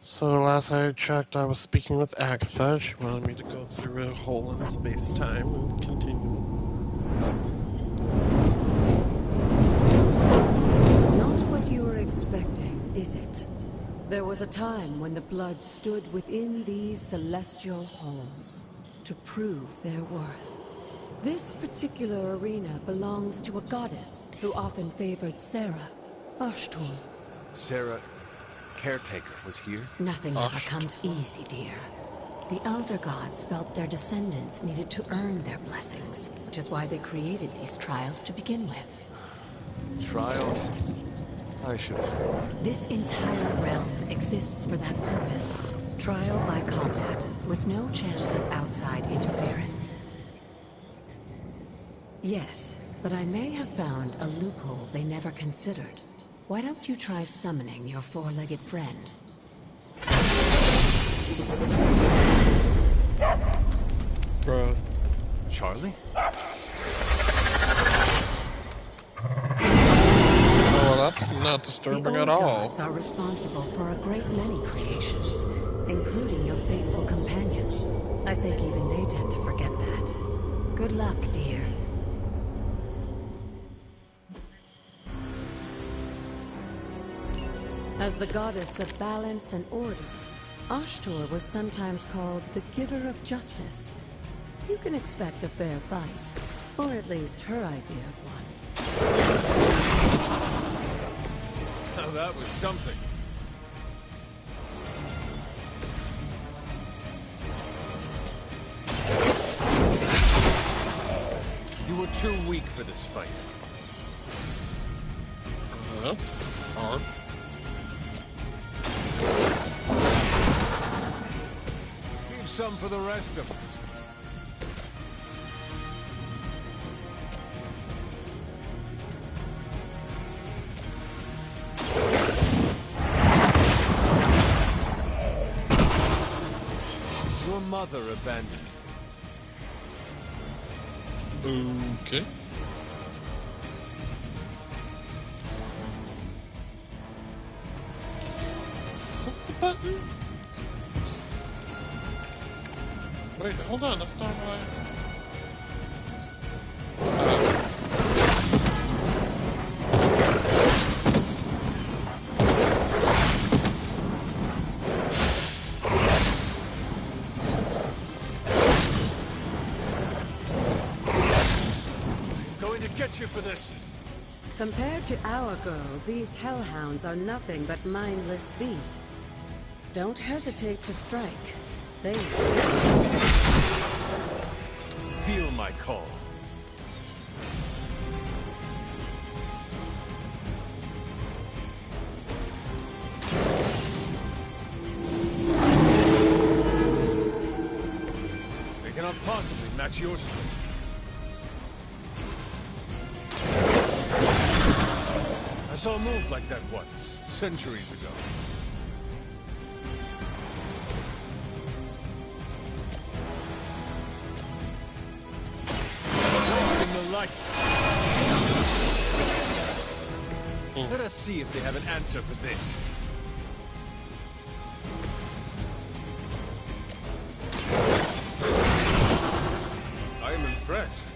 So last I checked, I was speaking with Agatha. She wanted me to go through a hole in space-time and continue. Not what you were expecting, is it? There was a time when the blood stood within these celestial halls to prove their worth. This particular arena belongs to a goddess who often favored Sarah, Ashtur. Sarah, caretaker, was here? Nothing ever Ashtur. comes easy, dear. The Elder Gods felt their descendants needed to earn their blessings, which is why they created these trials to begin with. Trials? I should have known. This entire realm exists for that purpose. Trial by combat, with no chance of outside interference. Yes, but I may have found a loophole they never considered. Why don't you try summoning your four-legged friend? Bruh. Charlie? Oh, well, that's not disturbing The at old all. gods are responsible for a great many creations, including your faithful companion. I think even they tend to forget that. Good luck, dear. As the goddess of balance and order, Ashtur was sometimes called the giver of justice. You can expect a fair fight, or at least her idea of one. Now that was something. You were too weak for this fight. That's odd. Leave some for the rest of us. Your mother abandoned you. Okay. What's the button? Wait, hold on, that's not right. Going to get you for this. Compared to our girl, these hellhounds are nothing but mindless beasts. Don't hesitate to strike. They sting. Feel my call. They cannot possibly match your strength. I saw a move like that once, centuries ago. Walk in the light. Let us see if they have an answer for this. I am impressed.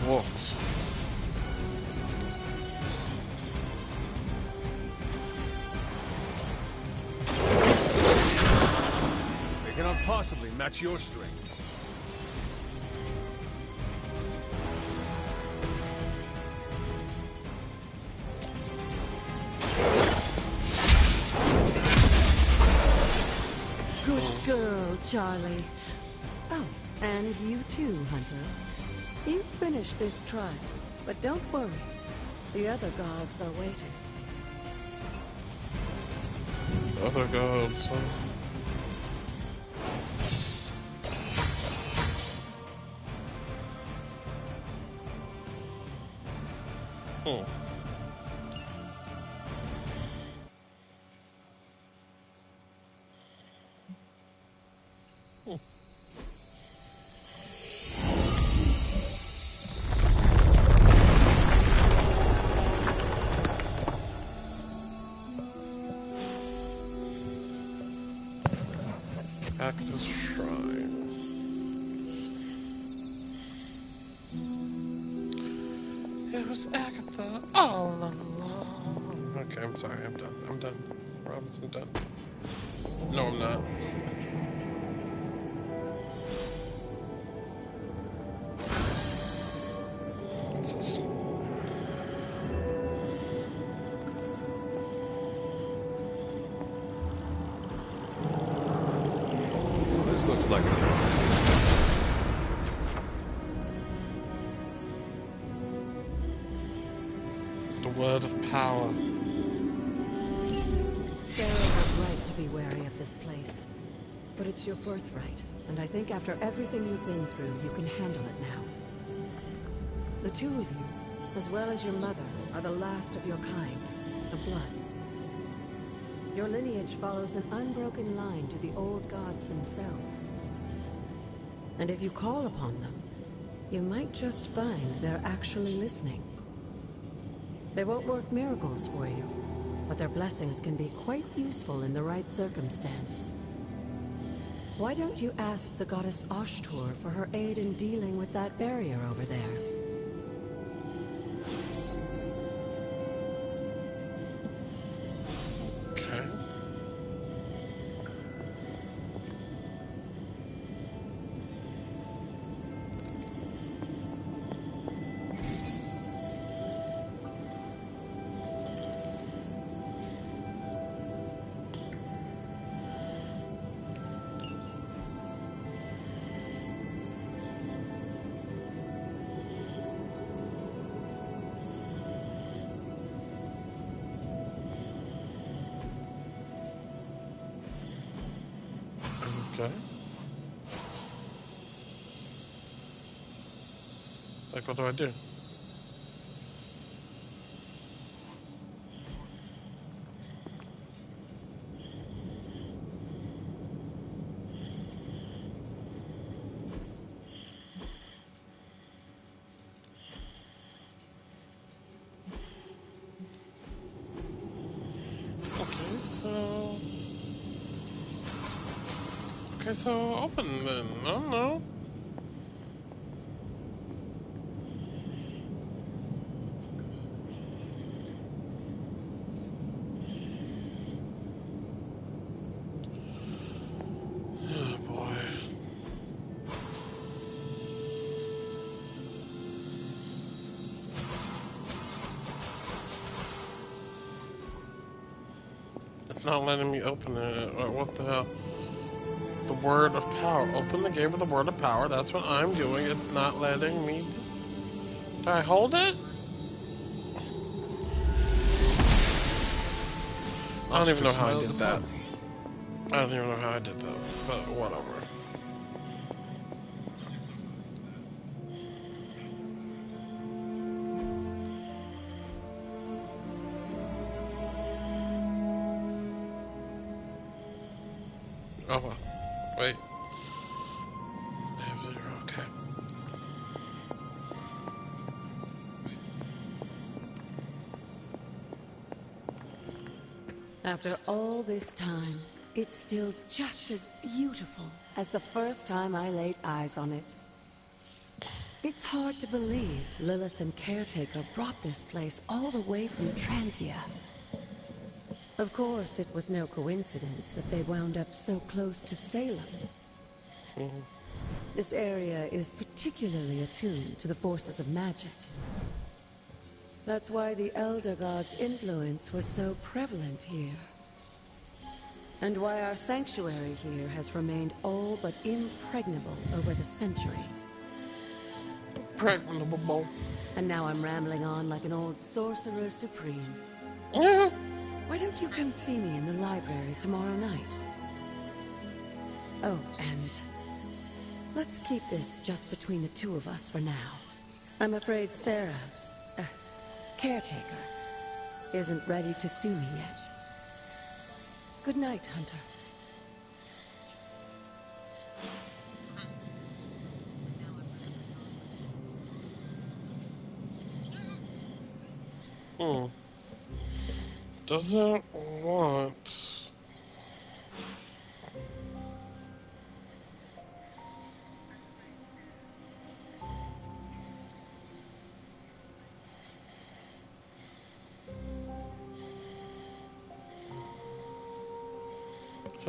Wolves. They cannot possibly match your strength. Good girl, Charlie. Oh, and you too, Hunter. You finished this trial, but don't worry. The other gods are waiting. Other gods, huh? Oh. Agatha's shrine. It was Agatha all along. Okay, I'm sorry. I'm done. I'm done. I promise I'm done. No, I'm not. What's this? This looks like a The word of power. Sarah was right to be wary of this place. But it's your birthright, and I think after everything you've been through, you can handle it now. The two of you, as well as your mother, are the last of your kind, the Blood. Your lineage follows an unbroken line to the old gods themselves. And if you call upon them, you might just find they're actually listening. They won't work miracles for you, but their blessings can be quite useful in the right circumstance. Why don't you ask the goddess Ashtur for her aid in dealing with that barrier over there? Okay. Okay. Like, what do I do? Okay, so... Okay, so open then. I don't know. Oh boy. It's not letting me open it. What the hell? The word of power. Open the gate with the word of power. That's what I'm doing. It's not letting me. Do I hold it? I don't even know how I did that. I don't even know how I did that, but whatever. Oh well. Wait. I have 0. Okay. After all this time, it's still just as beautiful as the first time I laid eyes on it. It's hard to believe Lilith and Caretaker brought this place all the way from Transia. Of course, it was no coincidence that they wound up so close to Salem. This area is particularly attuned to the forces of magic. That's why the Elder God's influence was so prevalent here. And why our sanctuary here has remained all but impregnable over the centuries. Impregnable. And now I'm rambling on like an old sorcerer supreme. Why don't you come see me in the library tomorrow night? Oh, and let's keep this just between the two of us for now. I'm afraid Sarah, Caretaker, isn't ready to see me yet. Good night, Hunter. Doesn't want...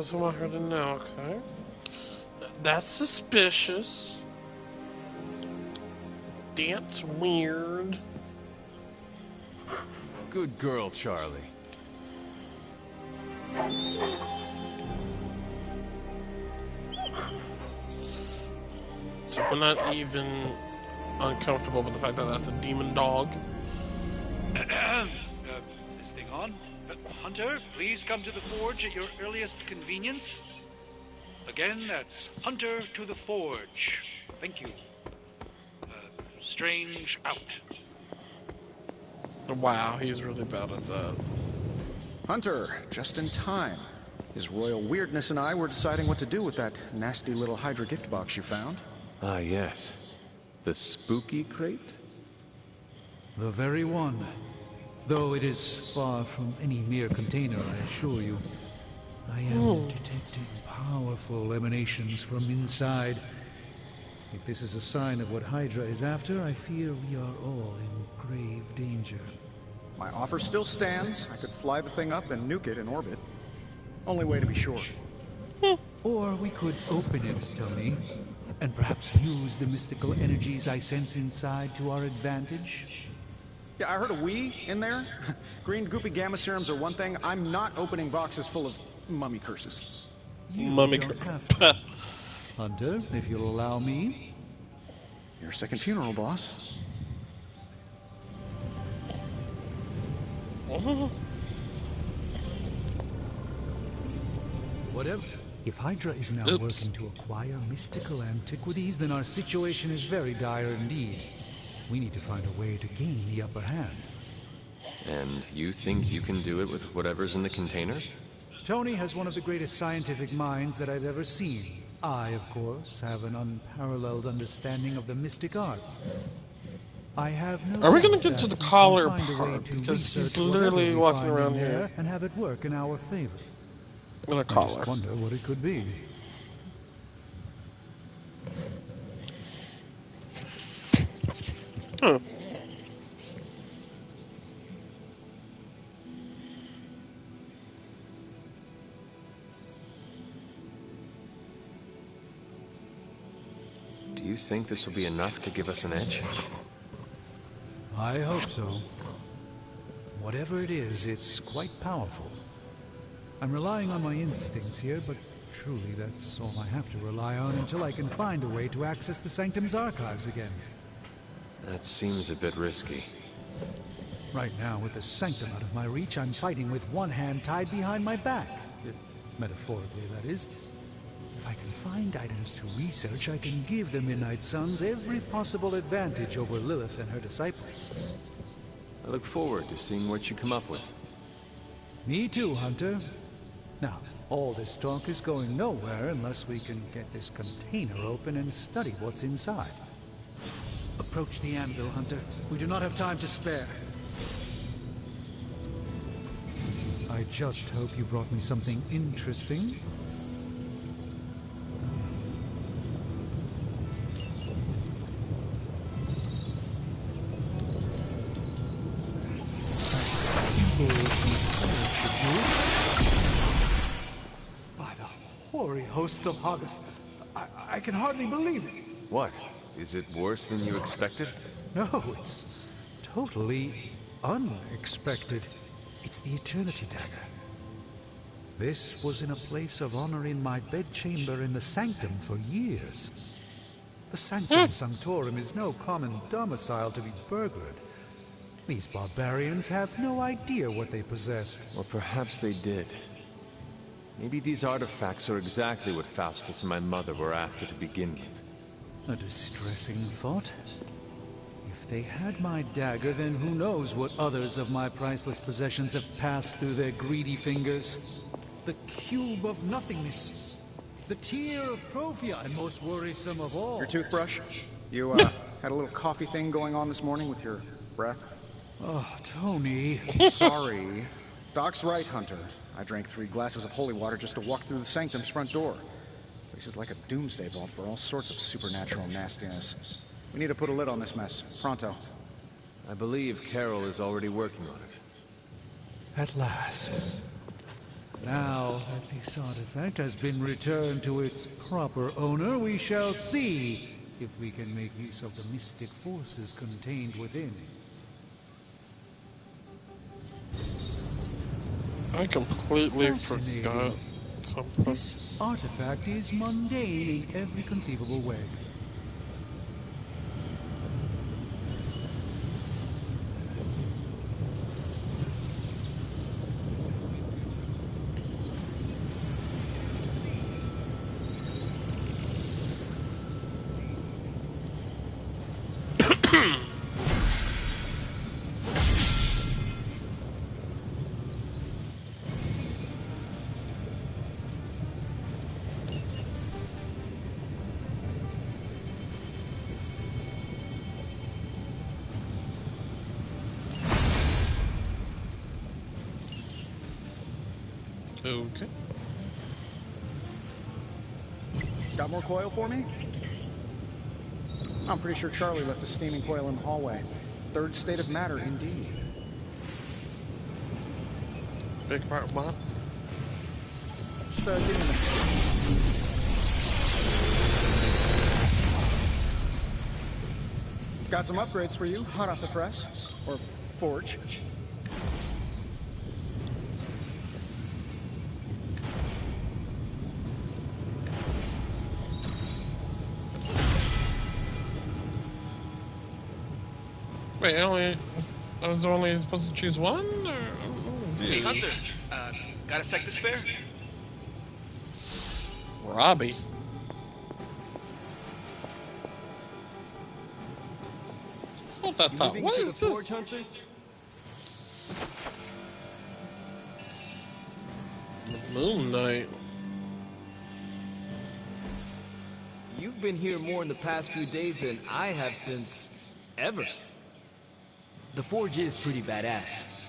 Doesn't want her to know, okay? That's suspicious. That's weird. Good girl, Charlie. So we're not even uncomfortable with the fact that that's a demon dog. Is this thing on? Hunter, please come to the forge at your earliest convenience. Again, that's Hunter to the forge. Thank you. Strange out. Wow, he's really bad at that. Hunter, just in time. His royal weirdness and I were deciding what to do with that nasty little Hydra gift box you found. Ah, yes. The spooky crate? The very one. Though it is far from any mere container, I assure you. I am detecting powerful emanations from inside. If this is a sign of what Hydra is after, I fear we are all in grave danger. My offer still stands. I could fly the thing up and nuke it in orbit. Only way to be sure. Or we could open it, Tony, and perhaps use the mystical energies I sense inside to our advantage. Yeah, I heard a "we" in there. Green goopy gamma serums are one thing. I'm not opening boxes full of mummy curses. You Mummy don't cur- have to. Hunter, if you'll allow me. Your second funeral, boss. Whatever. If Hydra is now working to acquire mystical antiquities, then our situation is very dire indeed. We need to find a way to gain the upper hand. And you think you can do it with whatever's in the container? Tony has one of the greatest scientific minds that I've ever seen. I, of course, have an unparalleled understanding of the mystic arts. I have no Are we gonna doubt get to that the we collar can find a way part? to Because he's research literally whatever we walking find in around there here and have it work in our favor. with a I just collar. wonder what it could be. Do you think this will be enough to give us an edge? I hope so. Whatever it is, it's quite powerful. I'm relying on my instincts here, but truly that's all I have to rely on until I can find a way to access the Sanctum's archives again. That seems a bit risky. Right now, with the Sanctum out of my reach, I'm fighting with one hand tied behind my back. Metaphorically, that is. If I can find items to research, I can give the Midnight Suns every possible advantage over Lilith and her disciples. I look forward to seeing what you come up with. Me too, Hunter. Now, all this talk is going nowhere unless we can get this container open and study what's inside. Approach the anvil, Hunter. We do not have time to spare. I just hope you brought me something interesting. By the hoary hosts of Hoggoth, I can hardly believe it. What? Is it worse than you expected? No, it's totally unexpected. It's the Eternity Dagger. This was in a place of honor in my bedchamber in the Sanctum for years. The Sanctum Sanctorum is no common domicile to be burglared. These barbarians have no idea what they possessed. Or perhaps they did. Maybe these artifacts are exactly what Faustus and my mother were after to begin with. A distressing thought. If they had my dagger, then who knows what others of my priceless possessions have passed through their greedy fingers. The cube of nothingness. The tear of Profia, and most worrisome of all. Your toothbrush? You, had a little coffee thing going on this morning with your breath? Oh, Tony. Sorry. Doc's right, Hunter. I drank 3 glasses of holy water just to walk through the Sanctum's front door. This is like a doomsday vault for all sorts of supernatural nastiness. We need to put a lid on this mess. Pronto. I believe Carol is already working on it. At last. Now that this artifact has been returned to its proper owner, we shall see if we can make use of the mystic forces contained within. I completely Fascinating. forgot something. This artifact is mundane in every conceivable way. Okay. Got more coil for me? I'm pretty sure Charlie left a steaming coil in the hallway. Third state of matter, indeed. Big part bot. Just give me a minute. Got some upgrades for you, hot off the press. Or forge. Wait, I was only supposed to choose one? Or? Hey, Hunter. Got a sec to spare? Robbie. Hold that thought. What is this? Forge, Hunter? Moon Knight. You've been here more in the past few days than I have since ever. The forge is pretty badass,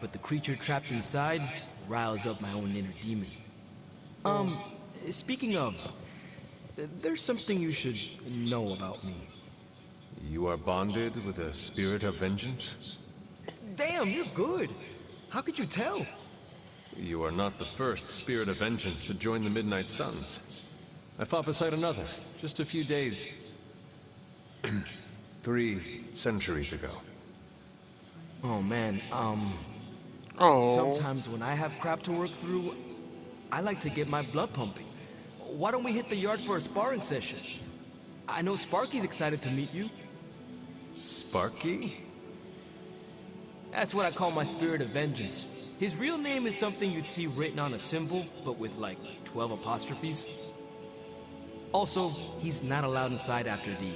but the creature trapped inside riles up my own inner demon. Speaking of, there's something you should know about me. You are bonded with a spirit of vengeance? Damn, you're good. How could you tell? You are not the first spirit of vengeance to join the Midnight Suns. I fought beside another, just a few days... 3 centuries ago. Oh man, Oh. sometimes when I have crap to work through, I like to get my blood pumping. Why don't we hit the yard for a sparring session? I know Sparky's excited to meet you. Sparky? That's what I call my spirit of vengeance. His real name is something you'd see written on a symbol, but with like 12 apostrophes. Also, he's not allowed inside after the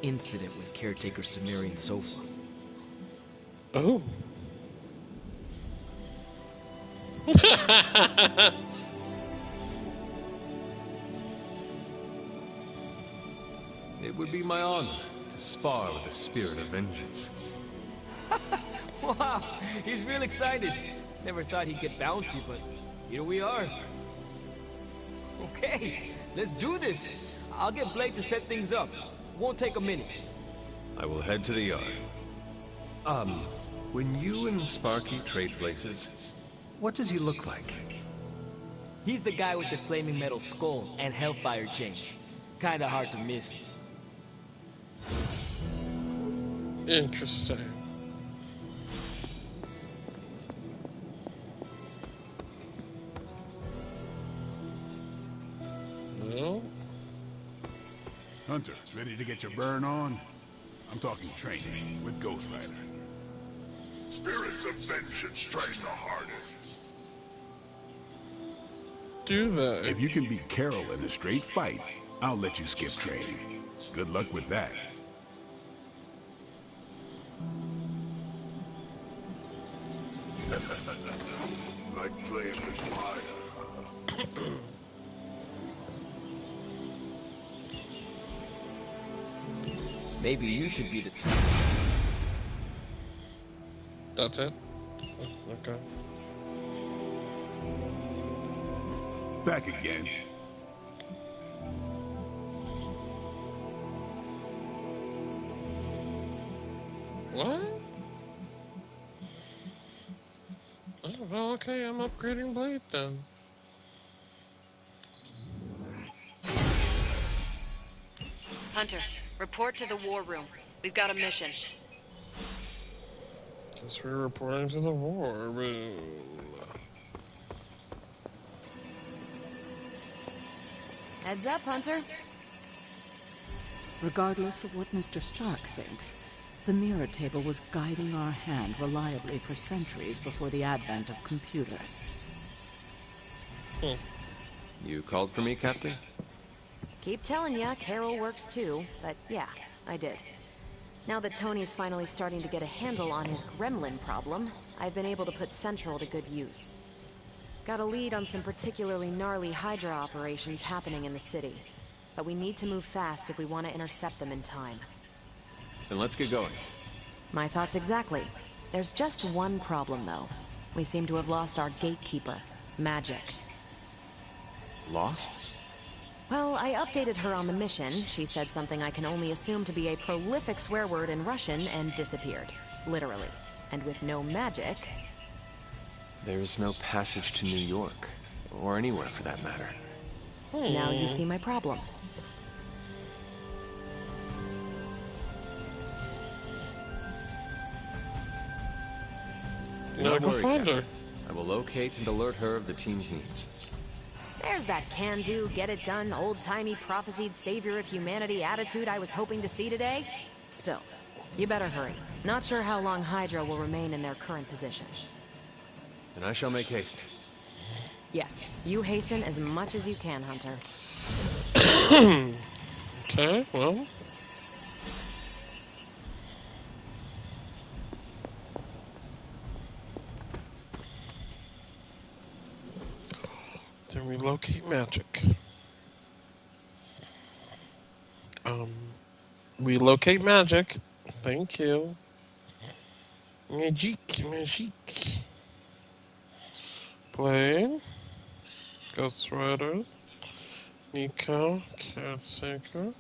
incident with caretaker Sumerian Sofa. Oh. It would be my honor to spar with the spirit of vengeance. Wow, he's real excited. Never thought he'd get bouncy, but here we are. Okay, let's do this. I'll get Blake to set things up. Won't take a minute. I will head to the yard. When you and Sparky trade places, what does he look like? He's the guy with the flaming metal skull and hellfire chains. Kinda hard to miss. Interesting. No. Hunter, ready to get your burn on? I'm talking training with Ghost Rider. Spirits of vengeance train the hardest. Do that. If you can beat Carol in a straight fight, I'll let you skip training. Good luck with that. Like playing with fire. Maybe you should be the spirit. That's it? Okay. Back again. What? I Well, okay, I'm upgrading Blade then. Hunter, report to the war room. We've got a mission. Guess we're reporting to the war room. Heads up, Hunter. Regardless of what Mr. Stark thinks, the mirror table was guiding our hand reliably for centuries before the advent of computers. You called for me, Captain? Keep telling ya, Carol works too, but yeah, I did. Now that Tony's finally starting to get a handle on his gremlin problem, I've been able to put Central to good use. Got a lead on some particularly gnarly Hydra operations happening in the city. But we need to move fast if we want to intercept them in time. Then let's get going. My thoughts exactly. There's just one problem, though. We seem to have lost our gatekeeper, Magic. Lost? Well, I updated her on the mission. She said something I can only assume to be a prolific swear word in Russian and disappeared. Literally. And with no magic... There's no passage to New York. Or anywhere, for that matter. Now you see my problem. Do not worry, Captain. I will locate and alert her of the team's needs. There's that can-do, get-it-done, old-timey prophesied savior of humanity attitude I was hoping to see today. Still, you better hurry. Not sure how long Hydra will remain in their current position. Then I shall make haste. Yes, you hasten as much as you can, Hunter. Okay, well... Then we locate Magic. We locate Magic. Thank you. Magic. Blade. Ghost Rider. Nico. Caretaker.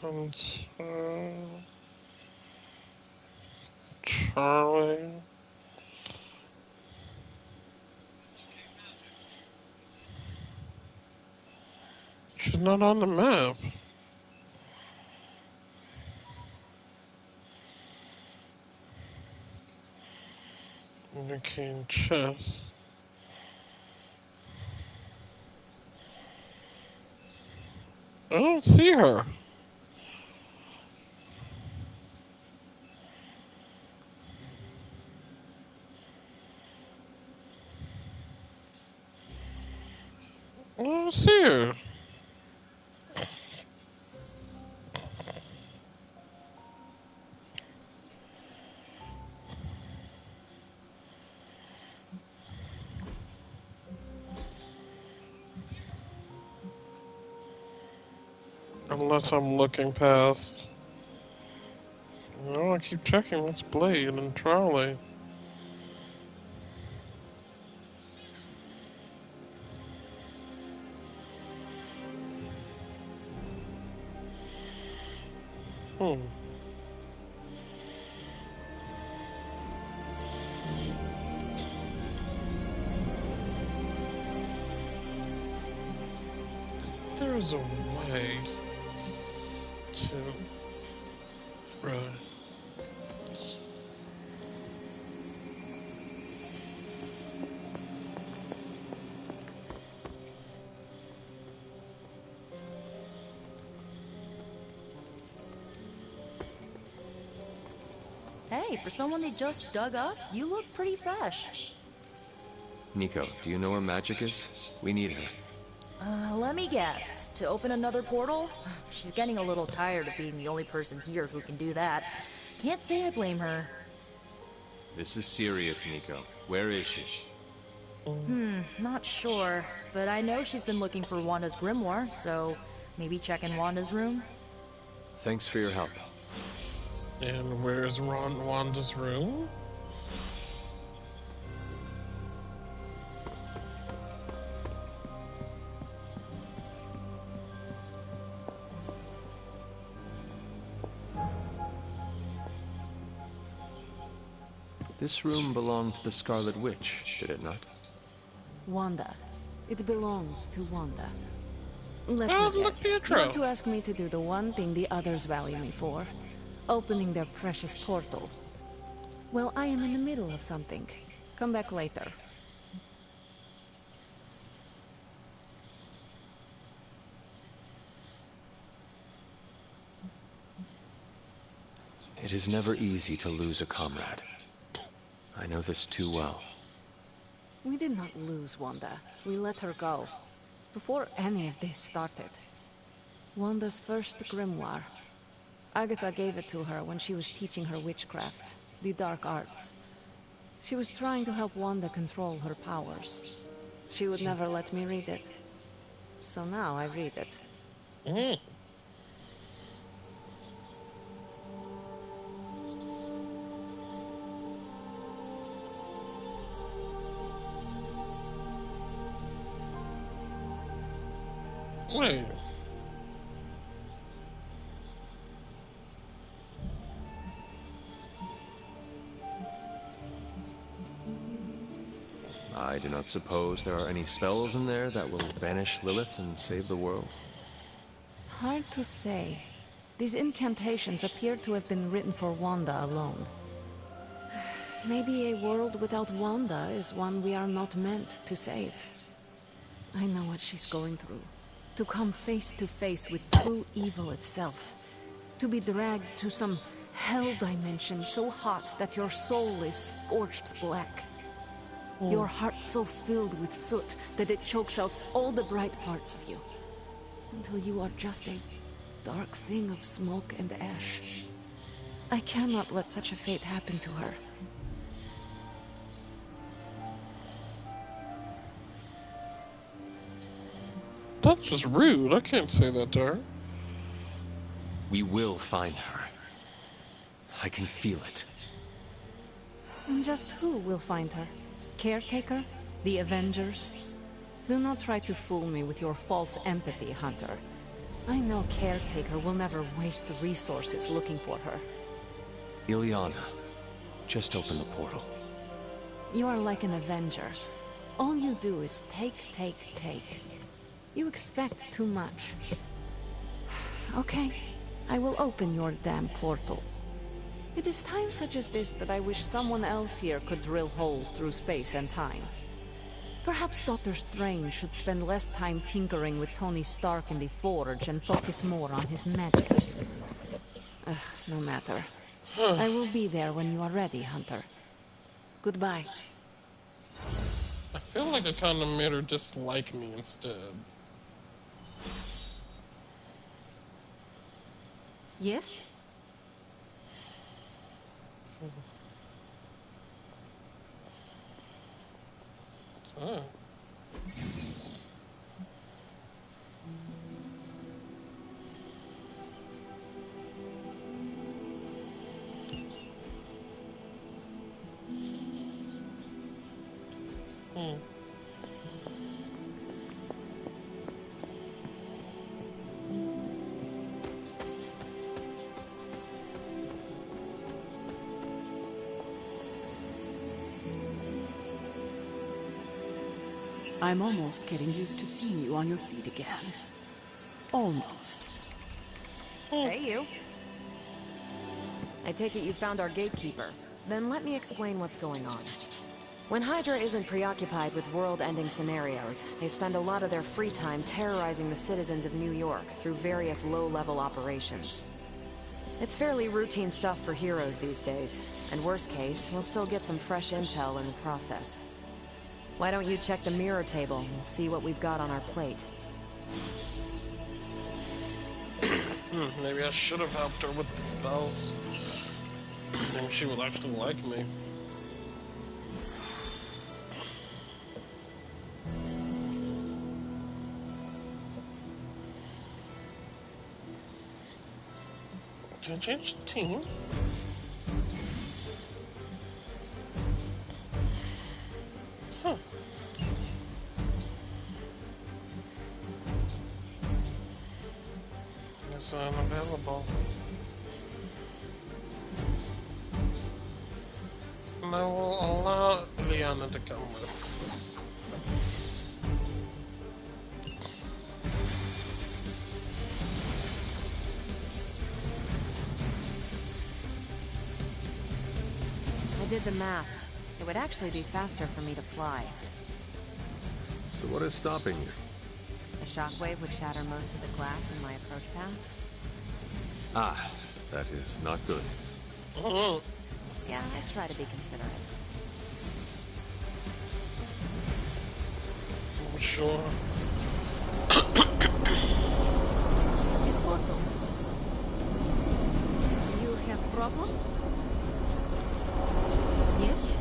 Hunter. Charlie. She's not on the map. Nicking chest. I don't see her. I don't see her. Unless I'm looking past. No, I keep checking this Blade and Charlie. There's a way to... Right. Hey, for someone they just dug up, you look pretty fresh. Nico, do you know where Magic is? We need her. Let me guess. To open another portal? She's getting a little tired of being the only person here who can do that. Can't say I blame her. This is serious, Nico. Where is she? Not sure. But I know she's been looking for Wanda's grimoire, so maybe check in Wanda's room? Thanks for your help. And where's Wanda's room? This room belonged to the Scarlet Witch, did it not? Wanda. It belongs to Wanda. Let Oh, me look, guess. the You intro. want to ask me to do the one thing the others value me for? Opening their precious portal. Well, I am in the middle of something. Come back later. It is never easy to lose a comrade. I know this too well. We did not lose Wanda. We let her go. Before any of this started. Wanda's first grimoire. Agatha gave it to her when she was teaching her witchcraft, the dark arts. She was trying to help Wanda control her powers. She would never let me read it. So now I read it. Mm. Wait. I do not suppose there are any spells in there that will banish Lilith and save the world. Hard to say. These incantations appear to have been written for Wanda alone. Maybe a world without Wanda is one we are not meant to save. I know what she's going through. To come face to face with true evil itself. To be dragged to some hell dimension so hot that your soul is scorched black. Your heart so filled with soot that it chokes out all the bright parts of you. Until you are just a dark thing of smoke and ash. I cannot let such a fate happen to her. That's just rude. I can't say that to her. We will find her. I can feel it. And just who will find her? Caretaker? The Avengers? Do not try to fool me with your false empathy, Hunter. I know Caretaker will never waste resources looking for her. Ilyana, just open the portal. You are like an Avenger. All you do is take, take, take. You expect too much. Okay, I will open your damn portal. It is times such as this that I wish someone else here could drill holes through space and time. Perhaps Doctor Strange should spend less time tinkering with Tony Stark in the Forge and focus more on his magic. Ugh, no matter. I will be there when you are ready, Hunter. Goodbye. I feel like I kind of made her dislike me instead. Yes? What's that? I'm almost getting used to seeing you on your feet again. Almost. Hey, you. I take it you found our gatekeeper. Then let me explain what's going on. When Hydra isn't preoccupied with world-ending scenarios, they spend a lot of their free time terrorizing the citizens of New York through various low-level operations. It's fairly routine stuff for heroes these days, and worst case, we'll still get some fresh intel in the process. Why don't you check the mirror table and see what we've got on our plate? Maybe I should have helped her with the spells. Maybe she will actually like me. Can I change the team? Huh. Guess I'm available. And I will allow Liana to come with. I did the math. It would actually be faster for me to fly. So what is stopping you? The shockwave would shatter most of the glass in my approach path. Ah, that is not good. Yeah, I try to be considerate. I'm sure. Miss Porto. You have problem? Yes?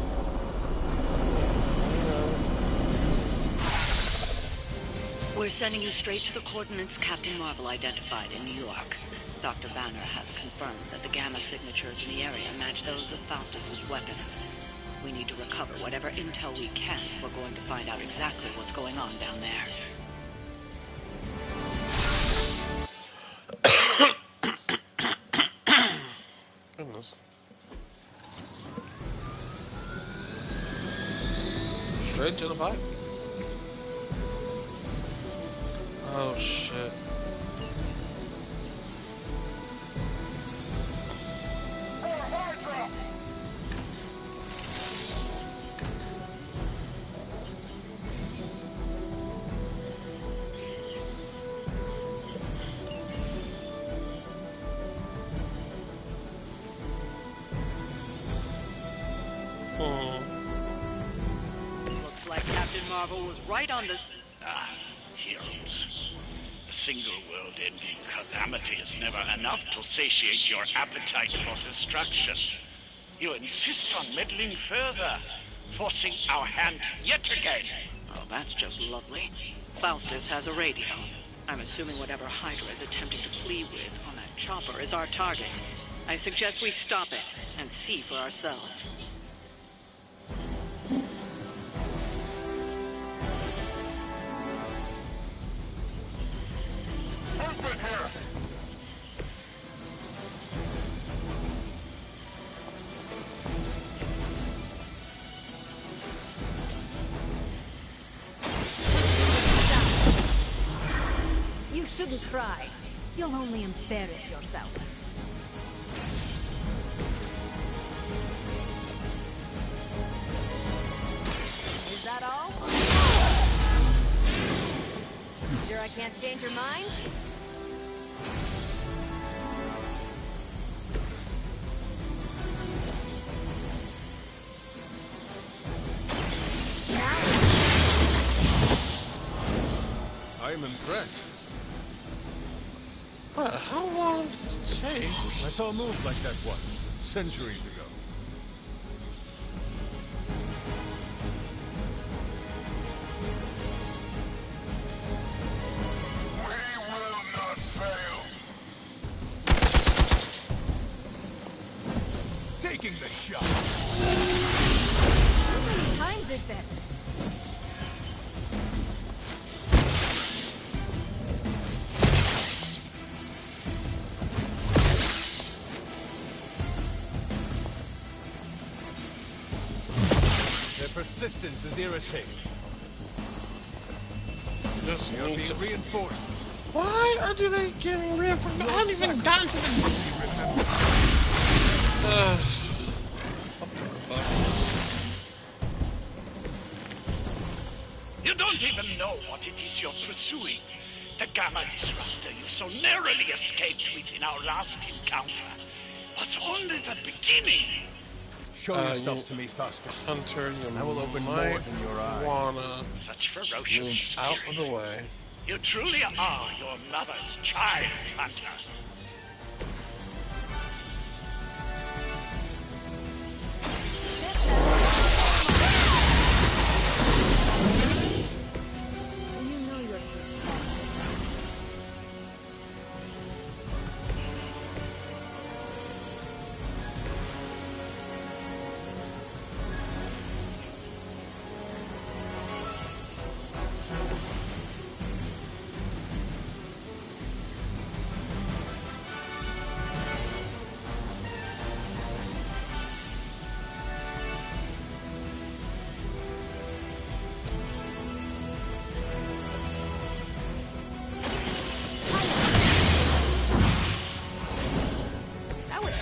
We're sending you straight to the coordinates Captain Marvel identified in New York. Dr. Banner has confirmed that the gamma signatures in the area match those of Faustus's weapon. We need to recover whatever intel we can if we're going to find out exactly what's going on down there. Goodness. Straight to the fight. Oh shit. Looks like Captain Marvel was right on the... Heroes. A single world-ending calamity is never enough to satiate your appetite for destruction. You insist on meddling further, forcing our hand yet again. Oh, that's just lovely. Faustus has a radio. I'm assuming whatever Hydra is attempting to flee with on that chopper is our target. I suggest we stop it and see for ourselves. Movement here! You shouldn't try. You'll only embarrass yourself. Is that all? Sure I can't change your mind? I'm impressed. But how long did it take? I saw a move like that once, centuries ago. We will not fail! Taking the shot. How many times is that? Their persistence is irritating. Just They are need being to... reinforced. Why are they getting reinforced? I haven't even gotten to the... What the fuck? You don't even know what it is you're pursuing. The Gamma Disruptor you so narrowly escaped with in our last encounter was only the beginning. Show yourself to me, Faustus. Hunter, you I will open more might than your eyes. wanna Such ferocious move skill. out of the way. You truly are your mother's child, Hunter. You know you're too slow.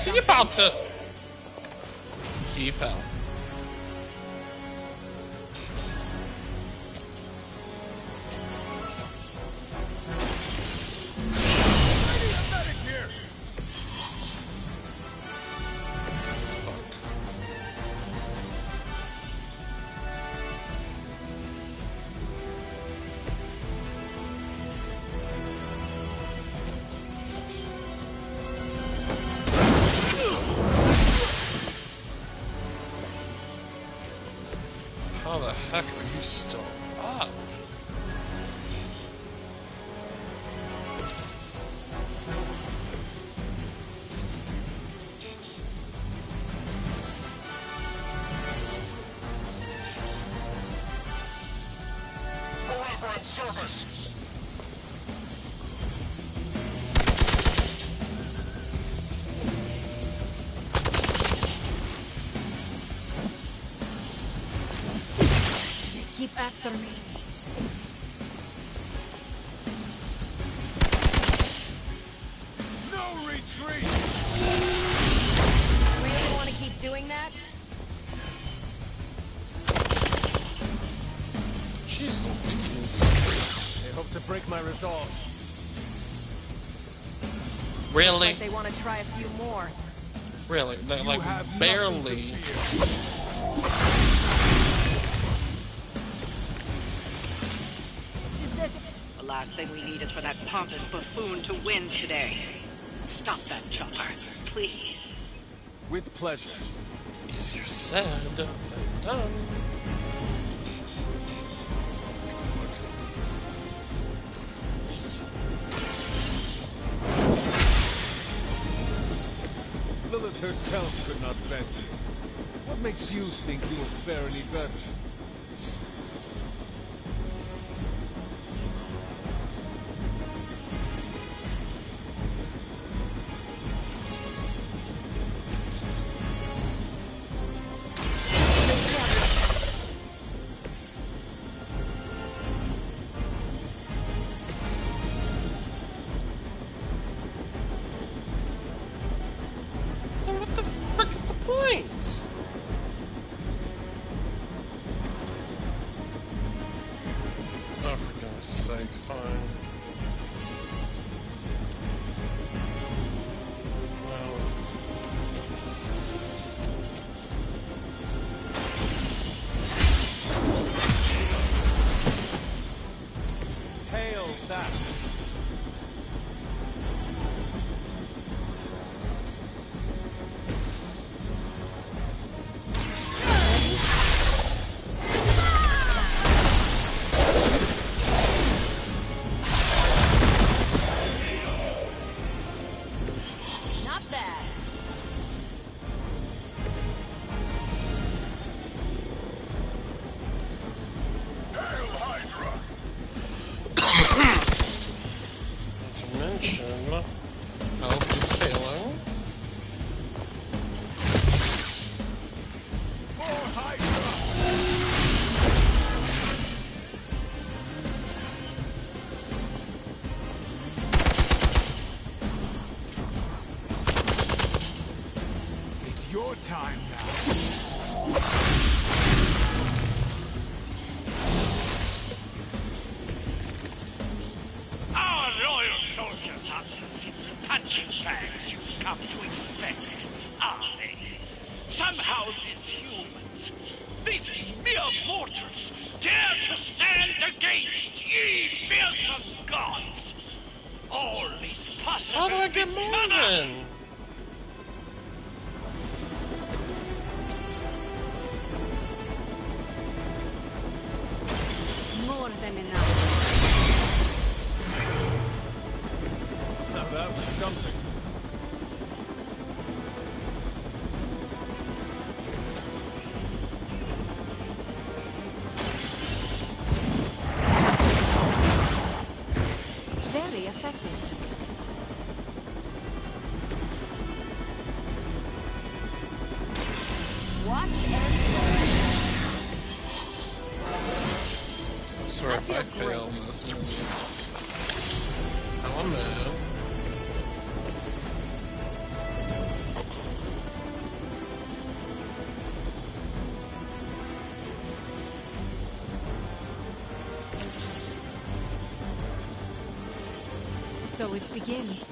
He about to. He fell. How the heck are you still up? Elaborate service. Keep after me. No retreat! Really want to keep doing that? She's the weakness. They hope to break my resolve. Really? Looks like they want to try a few more. Really? They're like barely. The last thing we need is for that pompous buffoon to win today. Stop that chopper, please. With pleasure. Easier said than done. Lilith herself could not best it. What makes you think you will fare any better? What the frick is the point? Oh, for goodness sake, fine. Well. Hail that! Not bad. Hail Hydra! Not to mention, health is failing. For Hydra! It's your time now. Our loyal soldiers aren't the simple punching bags you've come to expect, are they? Somehow these humans, these mere mortals, dare to stand against ye fearsome gods. All is possible. How do I get with more mana. then? More than enough. Now that was something. Very effective. Watch and Sorry if I feels great. failed this. Element. So it begins.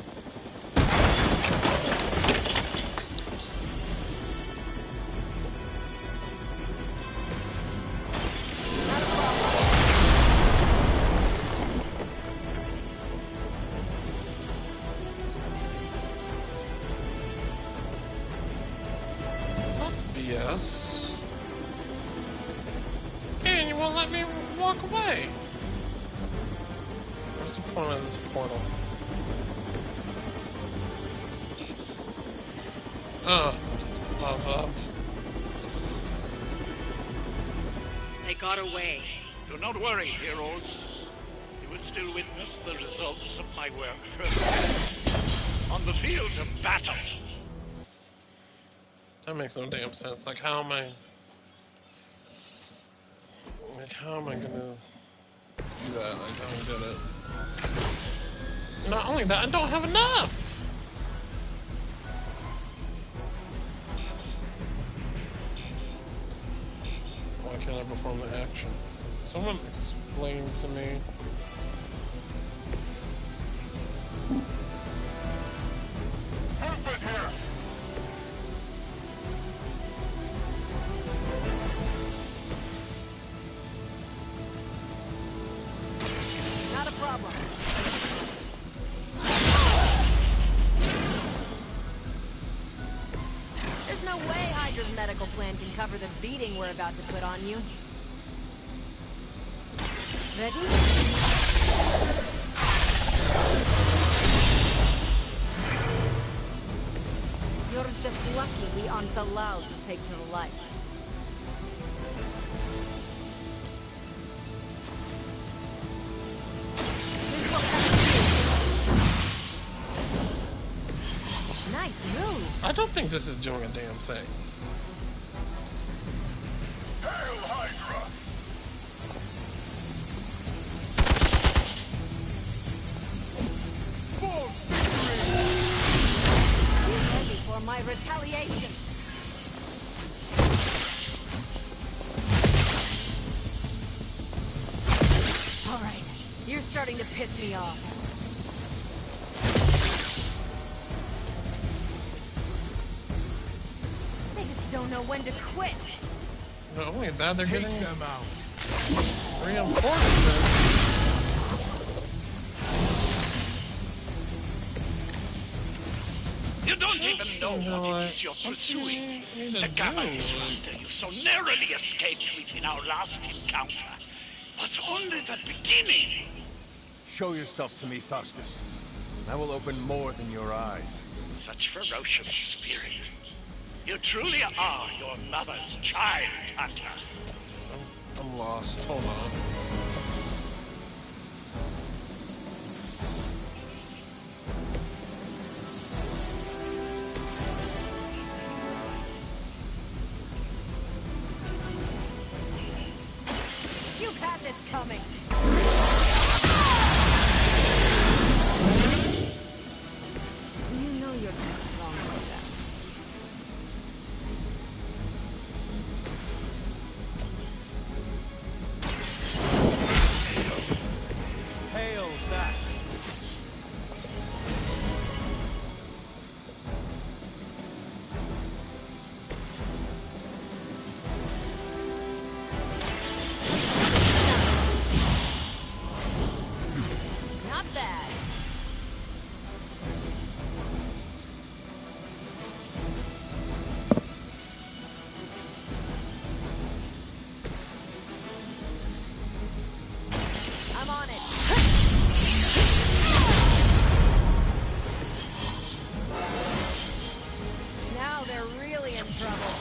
Yes. And you won't let me walk away. What's the point of this portal? Love. They got away. Do not worry, heroes. You will still witness the results of my work on the field of battle. That makes no damn sense. Like, how am I gonna do that? I don't get it. Not only that, I don't have enough! Why can't I perform the action? Someone explain to me. Not a problem. There's no way Hydra's medical plan can cover the beating we're about to put on you. Ready? You're just lucky we aren't allowed to take your life. Nice move. I don't think this is doing a damn thing. Hail Hydra! Get ready for my retaliation. All right, you're starting to piss me off. They just don't know when to quit. Not only that, they're Take getting them out. reinforcements. You don't even know what it is you're pursuing. The Gamma disruptor you so narrowly escaped with in our last encounter was only the beginning. Show yourself to me, Faustus. I will open more than your eyes. Such ferocious spirit. You truly are your mother's child, Hunter. I'm lost. Hold on. You've had this coming. You know you're too strong for that. Hail that! Not bad. I'm on it. Now they're really in trouble.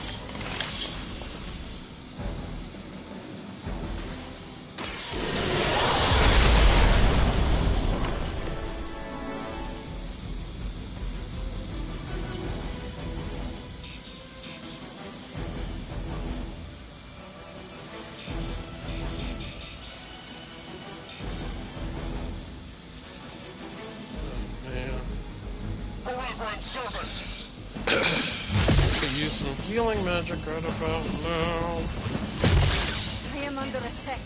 Man. Forever in service! Could use some healing magic right about now. I am under attack.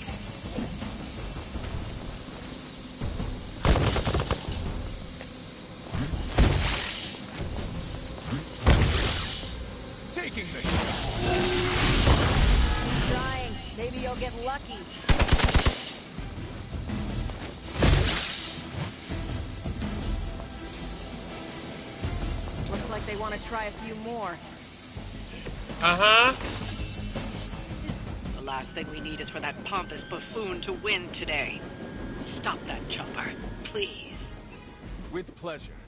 taking this. Trying. Maybe you'll get lucky. Looks like they want to try a few more. Uh-huh. The last thing we need is for that pompous buffoon to win today. Stop that chopper, please. With pleasure.